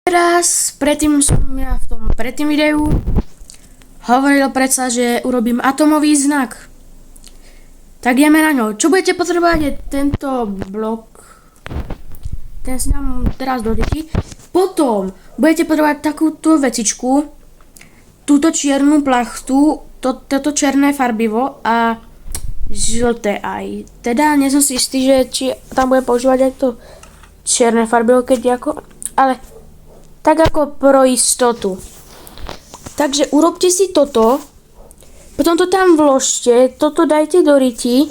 Teraz, predtým som ja v tom predtým videu hovoril predsa, že urobím atomový znak. Tak ideme na ňo. Čo budete potrebovať je tento blok. Ten si dám teraz do ryti. Potom budete potrebovať takúto vecičku. Túto čiernu plachtu. Toto černé farbivo a žlté aj. Teda nie som si istý, že či tam budem používať aj to čierne farbivo, keď ako. Ale tak ako pro istotu. Takže urobte si toto. Potom to tam vložte. Toto dajte do ryti.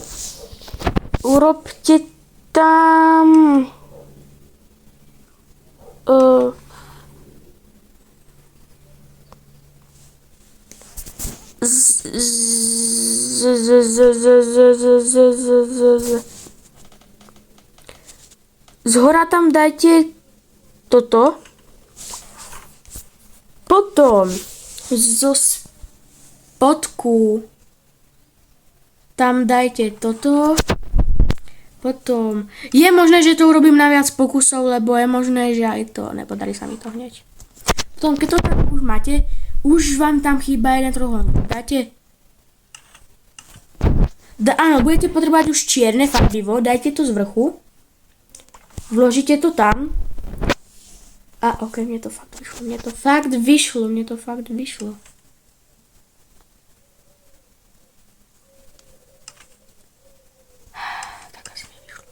Urobte tam... Zhora tam dajte toto. Potom zo spodku tam dajte toto. Potom je možné, že to urobím na viac pokusov, lebo je možné, že aj to nepodarí sa mi to hneď. Potom keď to tam už máte, už vám tam chýba jeden trojuholník. Dáte... áno, budete potrebovať už čierne farbivo, dajte to z vrchu. Vložíte to tam. A ok, mne to fakt vyšlo. Tak asi mi vyšlo.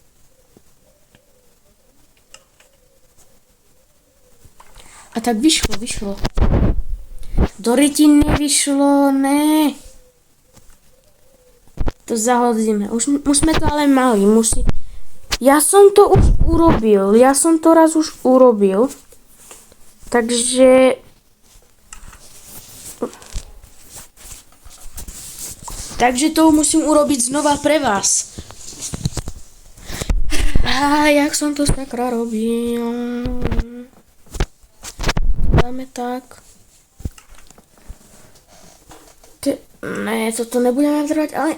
A tak vyšlo. Do ryti nevyšlo, ne. To zahodíme. Už sme to ale mali, Ja som to už urobil. Takže to musím urobiť znova pre vás. A jak som to sakra robil. Dáme tak. Ne, toto nebudeme trvať, ale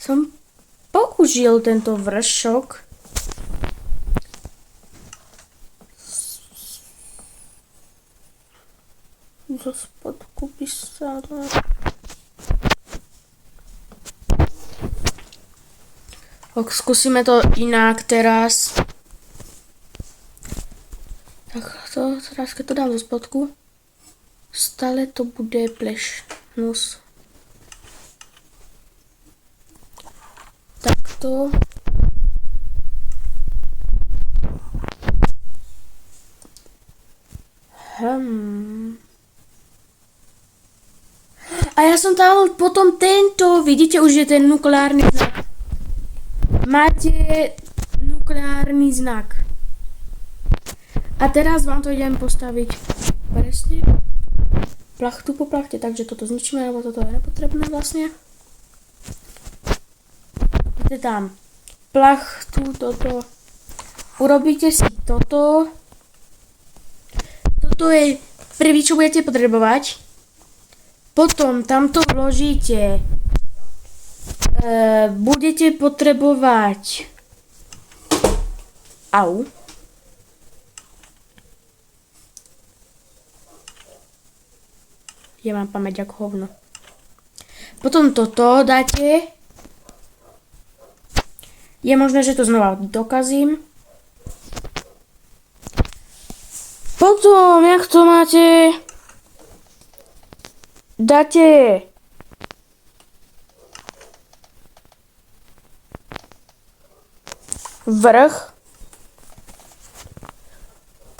som použil tento vršok. Zo spodku by sa... Ok, skúsime to inak teraz. Tak to teraz, keď to dám zo spodku, stále to bude plešnús. Takto. A ja som dal potom tento, vidíte, už je ten nukleárny znak. Máte nukleárny znak. A teraz vám to idem postaviť presne. Plachtu po plachte, takže toto zničíme, lebo toto je nepotrebné vlastne. Máte tam plachtu, toto. Urobíte si toto. Toto je prvý, čo budete potrebovať. Potom tamto vložíte. Budete potrebovať... Au. Ja mám pamäť ako hovno. Potom toto dáte. Je možné, že to znova dokazím. Potom, jak to máte... Dáte vrch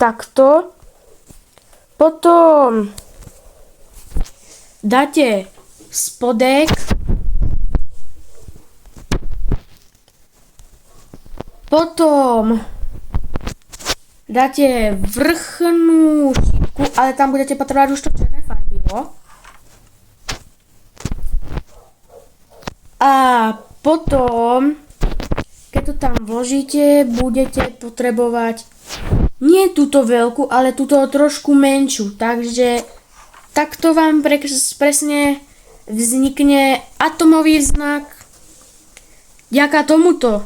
takto, potom dáte spodek, potom dáte vrchnú šípku, ale tam budete potrebovať už to černé farbivo. A potom, keď to tam vložíte, budete potrebovať nie túto veľkú, ale túto trošku menšiu. Takže takto vám presne vznikne atomový znak. Vďaka tomuto.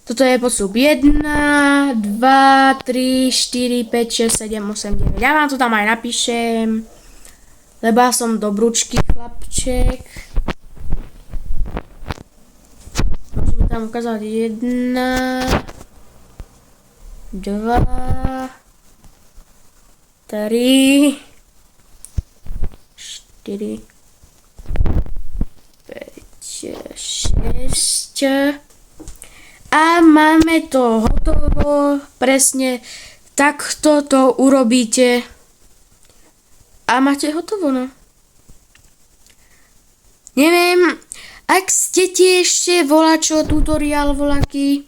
Toto je postup 1, 2, 3, 4, 5, 6, 7, 8, 9. Ja vám to tam aj napíšem, lebo ja som dobrúčky chlapček. Môžeme tam ukázať 1, 2, 3, 4, 5, 6. A máme to hotovo, presne takto to urobíte a máte hotovo, no. Neviem, ak chcete ešte volačo, tutoriál volaký,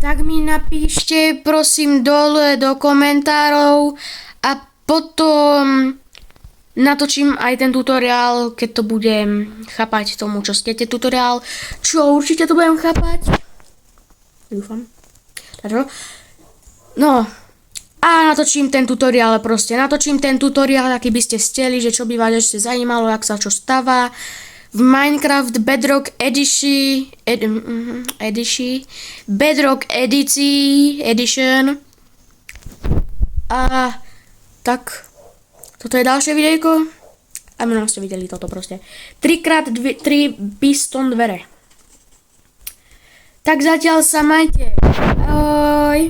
tak mi napíšte prosím dole do komentárov a potom natočím aj ten tutoriál, keď to budem chápať tomu, čo chcete tutoriál, čo určite to budem chápať. Dúfam. Takže, no a natočím ten tutoriál, aký by ste chceli, že čo by vás ešte zajímalo, jak sa čo stáva v Minecraft Bedrock Edition a tak toto je ďalšie videjko a možno ste videli toto proste 3x3 piston dvere. Tak zatiaľ sa majte. Ahoj.